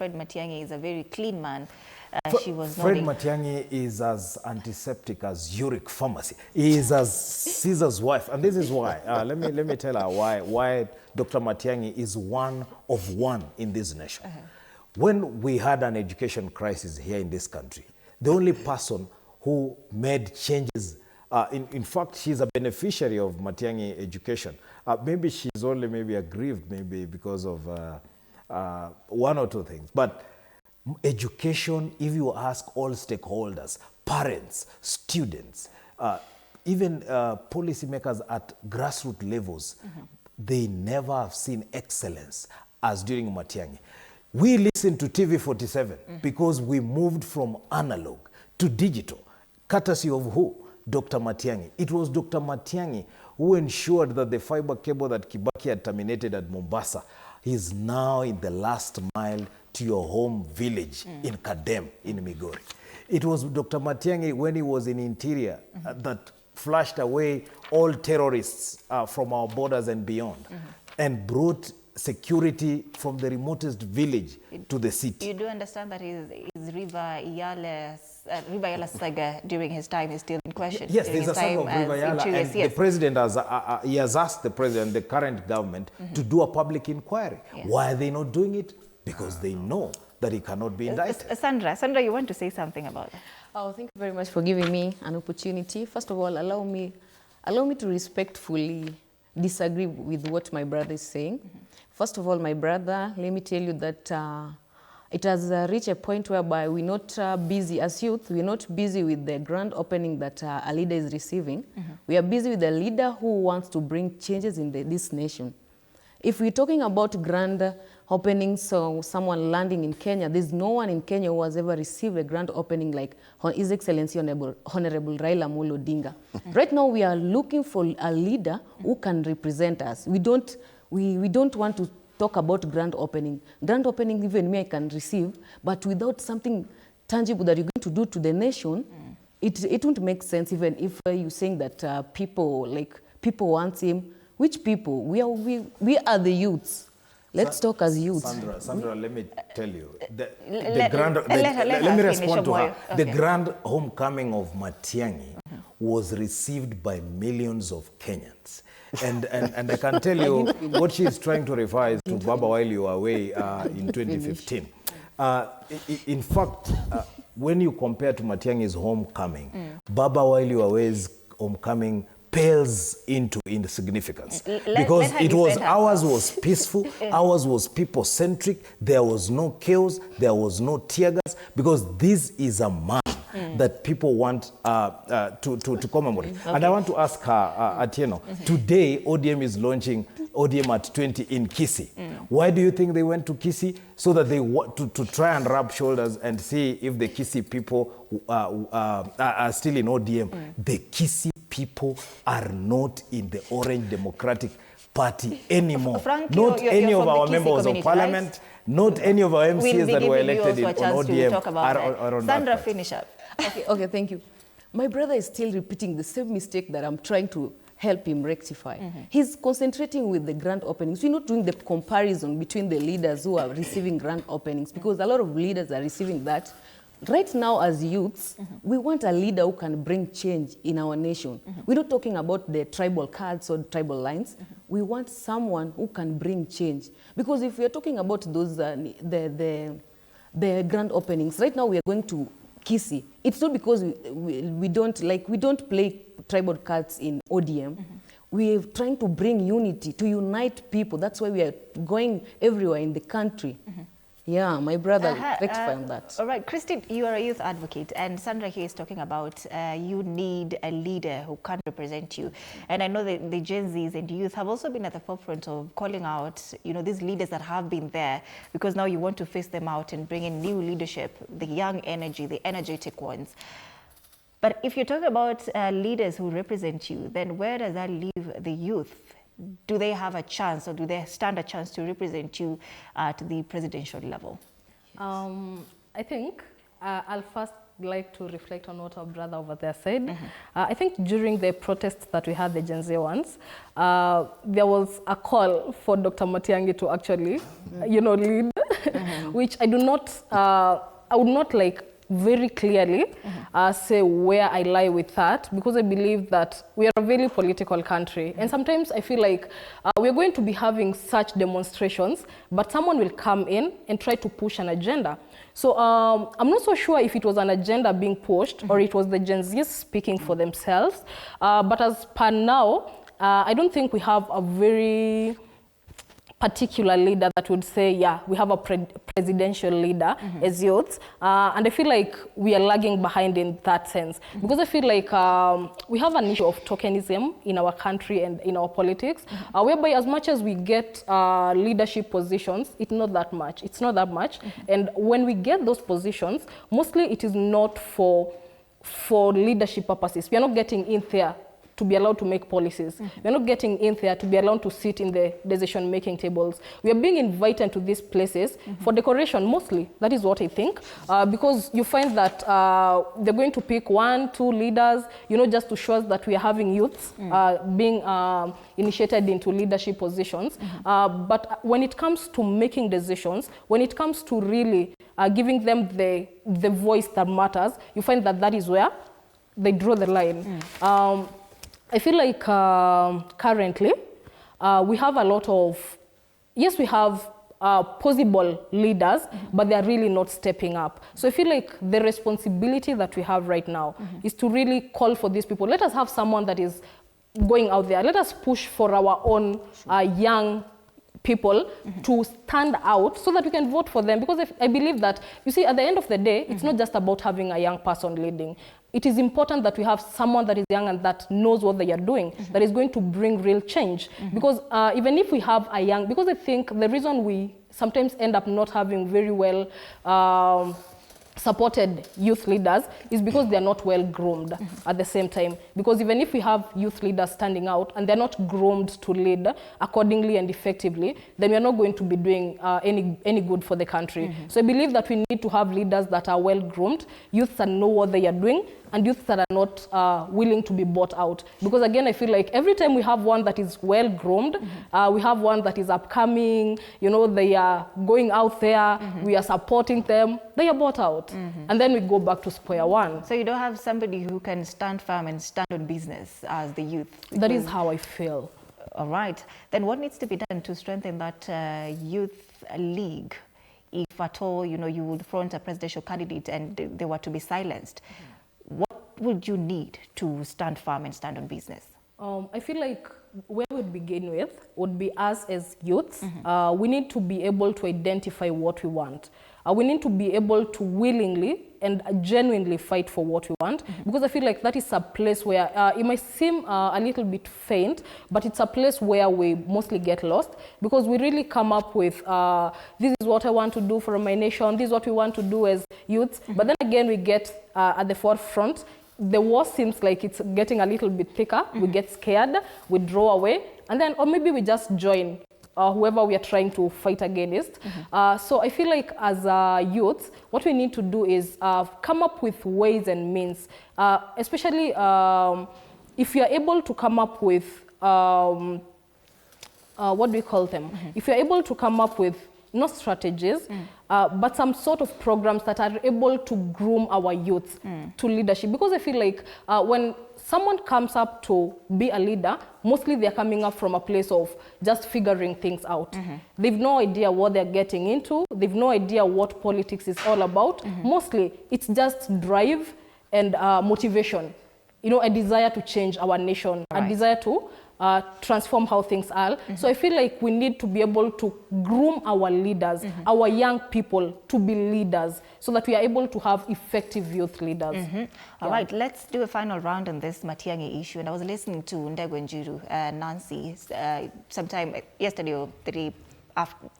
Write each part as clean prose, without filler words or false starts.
Fred Matiang'i is a very clean man. She was Fred nodding. Matiang'i is as antiseptic as Uric Pharmacy. He is as Caesar's wife. And this is why. Let me tell her why Dr. Matiang'i is one of one in this nation. When we had an education crisis here in this country, the only person who made changes, in fact, she's a beneficiary of Matiang'i education. Maybe she's only maybe aggrieved maybe because of one or two things. But education, if you ask all stakeholders, parents, students, even policymakers at grassroots levels, they never have seen excellence as during Matiang'i. We listen to TV 47 because we moved from analog to digital, courtesy of who? Dr. Matiang'i. It was Dr. Matiang'i who ensured that the fiber cable that Kibaki had terminated at Mombasa is now in the last mile to your home village in Kadem, in Migori. It was Dr. Matiang'i when he was in Interior that flushed away all terrorists from our borders and beyond and brought security from the remotest village to the city. You do understand that his River Yala saga during his time is still in question? Yes, there's a saga of River Yala, and the president he has asked the president, the current government, to do a public inquiry. Yes. Why are they not doing it? Because they know that he cannot be indicted. Sandra, you want to say something about that? Oh, thank you very much for giving me an opportunity. First of all, allow me to respectfully disagree with what my brother is saying. First of all, my brother, let me tell you that it has reached a point whereby we're not busy as youth. We're not busy with the grand opening that a leader is receiving. We are busy with a leader who wants to bring changes in this nation. If we're talking about grand openings, so someone landing in Kenya, there's no one in Kenya who has ever received a grand opening like His Excellency Honorable Raila Amolo Odinga. Right now, we are looking for a leader who can represent us. We don't want to talk about grand opening. Grand opening, even me, I can receive, but without something tangible that you're going to do to the nation, it won't make sense. Even if you're saying that people want him. Which people? We are the youths. Let's talk as youths. Sandra, let me tell you. Let me respond to her. Okay. The grand homecoming of Matiang'i was received by millions of Kenyans. And I can tell you what she is trying to refer is to Baba while you were away in 2015. In fact, when you compare to Matiang'i's homecoming, Baba while you were away's homecoming pales into insignificance. Because ours was peaceful, ours was people-centric, there was no chaos, there was no tear gas, because this is a man that people want to commemorate. Okay. And I want to ask her, Atieno, today ODM is launching ODM at 20 in Kisii. Why do you think they went to Kisii? So that they want to try and rub shoulders and see if the Kisii people are still in ODM. The Kisii people are not in the Orange Democratic Party anymore. Frank, not you're any of our Kisii members of parliament, right? Not any of our MCs that were elected on ODM are on Sandra, finish up. Okay, thank you. My brother is still repeating the same mistake that I'm trying to help him rectify. He's concentrating with the grand openings. We're not doing the comparison between the leaders who are receiving grand openings, because a lot of leaders are receiving that. Right now, as youths, we want a leader who can bring change in our nation. We're not talking about the tribal cards or tribal lines. We want someone who can bring change. Because if we're talking about those, the grand openings, right now we are going to Kisii. It's not because we don't play tribal cards in ODM. We're trying to bring unity, to unite people. That's why we are going everywhere in the country. Yeah, my brother rectify on that. All right, Christine, you are a youth advocate, and Sandra here is talking about you need a leader who can represent you. And I know that the Gen Zs and youth have also been at the forefront of calling out, these leaders that have been there, because now you want to face them out and bring in new leadership, the young energy, the energetic ones. But if you're talking about leaders who represent you, then where does that leave the youth? Do they have a chance, or do they stand a chance to represent you at the presidential level? I think I'll first like to reflect on what our brother over there said. I think during the protests that we had, the Gen Z ones, there was a call for Dr. Matiang'i to actually, lead. which I do not, I would not like very clearly say where I lie with that, because I believe that we are a very political country. And sometimes I feel like we're going to be having such demonstrations, but someone will come in and try to push an agenda. So I'm not so sure if it was an agenda being pushed or it was the Gen Zs speaking for themselves. But as per now, I don't think we have a very particular leader that would say, yeah, we have a presidential leader as youths. And I feel like we are lagging behind in that sense. Because I feel like we have an issue of tokenism in our country and in our politics, whereby as much as we get leadership positions, it's not that much. It's not that much. And when we get those positions, mostly it is not for leadership purposes. We are not getting in there to be allowed to make policies. We're not getting in there to be allowed to sit in the decision-making tables. We are being invited to these places for decoration mostly. That is what I think. Because you find that they're going to pick 1, 2 leaders, you know, just to show us that we are having youths being initiated into leadership positions. But when it comes to making decisions, when it comes to really giving them the voice that matters, you find that that is where they draw the line. I feel like currently we have a lot of, yes, we have possible leaders, but they're really not stepping up. So I feel like the responsibility that we have right now is to really call for these people. Let us have someone that is going out there. Let us push for our own young people to stand out so that we can vote for them. Because I believe that, you see, at the end of the day, it's not just about having a young person leading. It is important that we have someone that is young and that knows what they are doing, that is going to bring real change. Because even if we have a young, because I think the reason we sometimes end up not having very well supported youth leaders is because they are not well groomed at the same time. Because even if we have youth leaders standing out and they're not groomed to lead accordingly and effectively, then we're not going to be doing any good for the country. So I believe that we need to have leaders that are well groomed, youths that know what they are doing, and youths that are not willing to be bought out. Because again, I feel like every time we have one that is well groomed, we have one that is upcoming, you know, they are going out there, we are supporting them, they are bought out. And then we go back to square one. So you don't have somebody who can stand firm and stand on business as the youth? That is how I feel. All right. Then what needs to be done to strengthen that youth league? If at all, you know, you would front a presidential candidate and they were to be silenced, what would you need to stand firm and stand on business? I feel like where we'd begin with would be us as youths. We need to be able to identify what we want. We need to be able to willingly and genuinely fight for what we want, because I feel like that is a place where it might seem a little bit faint, but it's a place where we mostly get lost, because we really come up with this is what I want to do for my nation, this is what we want to do as youths, but then again we get at the forefront. The war seems like it's getting a little bit thicker. We get scared, we draw away, and then, or maybe we just join whoever we are trying to fight against. So I feel like as youths, what we need to do is come up with ways and means, especially if you are able to come up with, what do we call them? If you're able to come up with not strategies, but some sort of programs that are able to groom our youth to leadership. Because I feel like when someone comes up to be a leader, mostly they're coming up from a place of just figuring things out. They've no idea what they're getting into. They've no idea what politics is all about. Mostly it's just drive and motivation. You know, a desire to change our nation, a desire to transform how things are. So I feel like we need to be able to groom our leaders, our young people to be leaders, so that we are able to have effective youth leaders. All right, let's do a final round on this Matiang'i issue. And I was listening to Ndegwa Njiru, Nancy, sometime yesterday or the day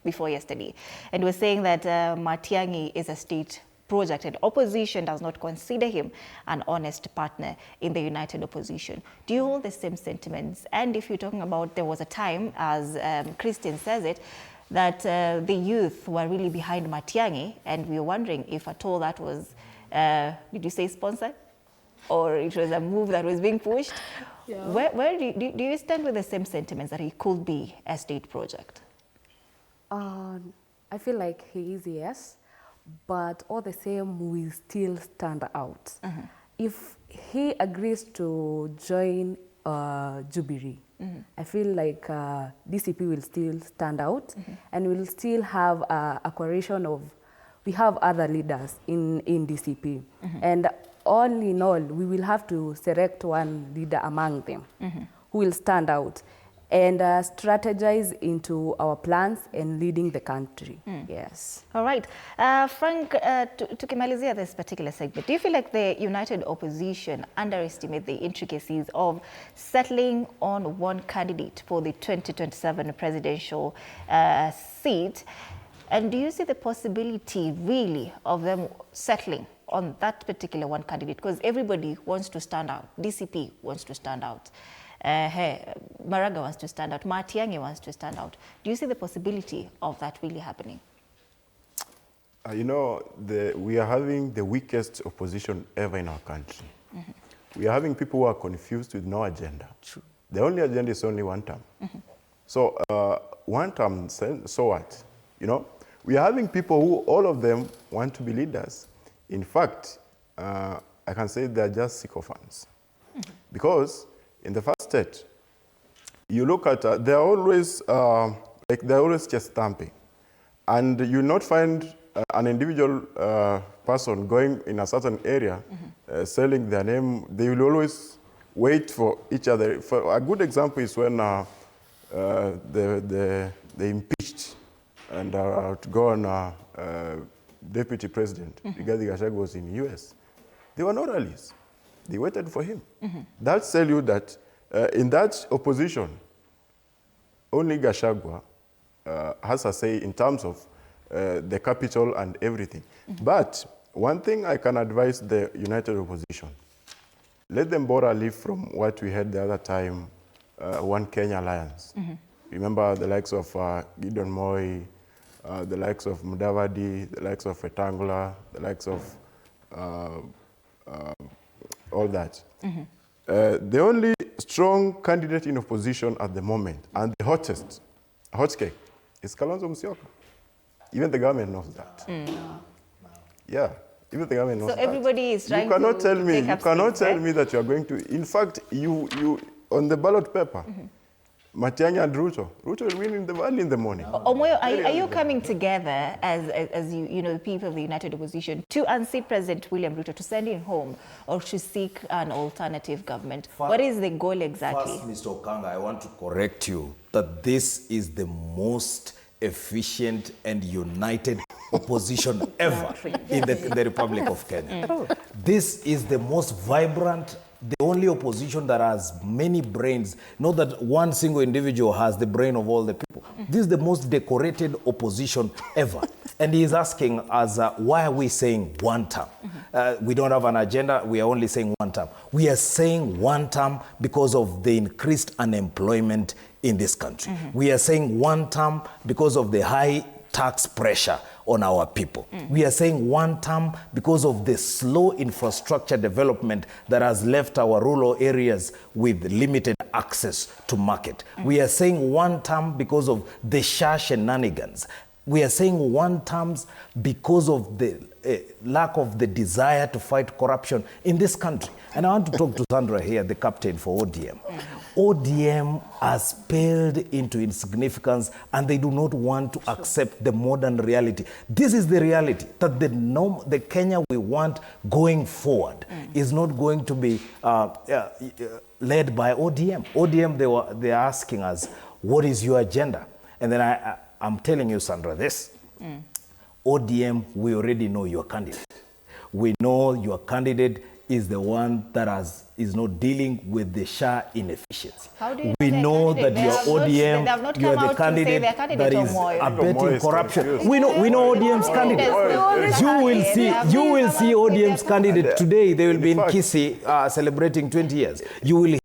before yesterday, and was saying that Matiang'i is a state project and opposition does not consider him an honest partner in the united opposition. Do you hold the same sentiments? And if you're talking about there was a time, as Christine says it, that the youth were really behind Matiang'i, and we were wondering if at all that was, did you say sponsored? Or it was a move that was being pushed? Yeah. Where do you stand with the same sentiments that he could be a state project? I feel like he is, yes, but all the same, we will still stand out. If he agrees to join Jubilee, I feel like DCP will still stand out, and we'll still have a coalition of, we have other leaders in DCP. And all in all, we will have to select one leader among them who will stand out and strategize into our plans and leading the country. Yes. All right. Frank, tukimalizia this particular segment, do you feel like the united opposition underestimate the intricacies of settling on one candidate for the 2027 presidential seat? And do you see the possibility really of them settling on that particular one candidate? Because everybody wants to stand out. DCP wants to stand out. Maraga wants to stand out. Matiang'i wants to stand out. Do you see the possibility of that really happening? You know, we are having the weakest opposition ever in our country. We are having people who are confused with no agenda. True. The only agenda is only one term. So one term, so what? You know, we are having people who, all of them, want to be leaders. In fact, I can say they're just sycophants. Because in the first state, you look at, they're always just stamping. And you not find an individual person going in a certain area, selling their name. They will always wait for each other. For a good example is when they impeached and to go on deputy president, Rigathi Gachagua was in the US. They were not rallies. They waited for him. That tells you that in that opposition, only Gachagua has a say in terms of the capital and everything. But one thing I can advise the united opposition, let them borrow a leaf from what we had the other time, One Kenya Alliance. Remember the likes of Gideon Moi, the likes of Mudavadi, the likes of Wetangula, the likes of all that. The only strong candidate in opposition at the moment, and the hottest, hot cake, is Kalonzo Musyoka. Even the government knows that. Yeah, even the government knows that. So everybody is trying you cannot to tell me, take you up cannot space, tell me that you are going to. In fact, you on the ballot paper, Matiang'i and Ruto will win in the early in the morning. Omoyo, are you coming together as you know, the people of the united opposition to unseat President William Ruto, to send him home, or to seek an alternative government? What is the goal exactly? First, Mr. Okanga, I want to correct you that this is the most efficient and united opposition ever in the Republic of Kenya. This is the most vibrant, the only opposition that has many brains. Not that one single individual has the brain of all the people. This is the most decorated opposition ever. And he is asking us, why are we saying one term? We don't have an agenda. We are only saying one term. We are saying one term because of the increased unemployment in this country. We are saying one term because of the high tax pressure on our people. We are saying one term because of the slow infrastructure development that has left our rural areas with limited access to market. We are saying one term because of the shenanigans. We are saying one term because of the lack of the desire to fight corruption in this country. And I want to talk to Sandra here, the captain for ODM. ODM has paled into insignificance, and they do not want to accept the modern reality. This is the reality, that the Kenya we want going forward is not going to be led by ODM. ODM, they are asking us, what is your agenda? And then I'm telling you, Sandra, this. ODM, we already know your candidate. We know your candidate is the one that is not dealing with the SHA inefficiency. How do you we know that they your have not ODM, you are the candidate that is Omoyo. abetting corruption. We know ODM's candidate. You will see ODM's candidate today. They will be in Kisii celebrating 20 years. You will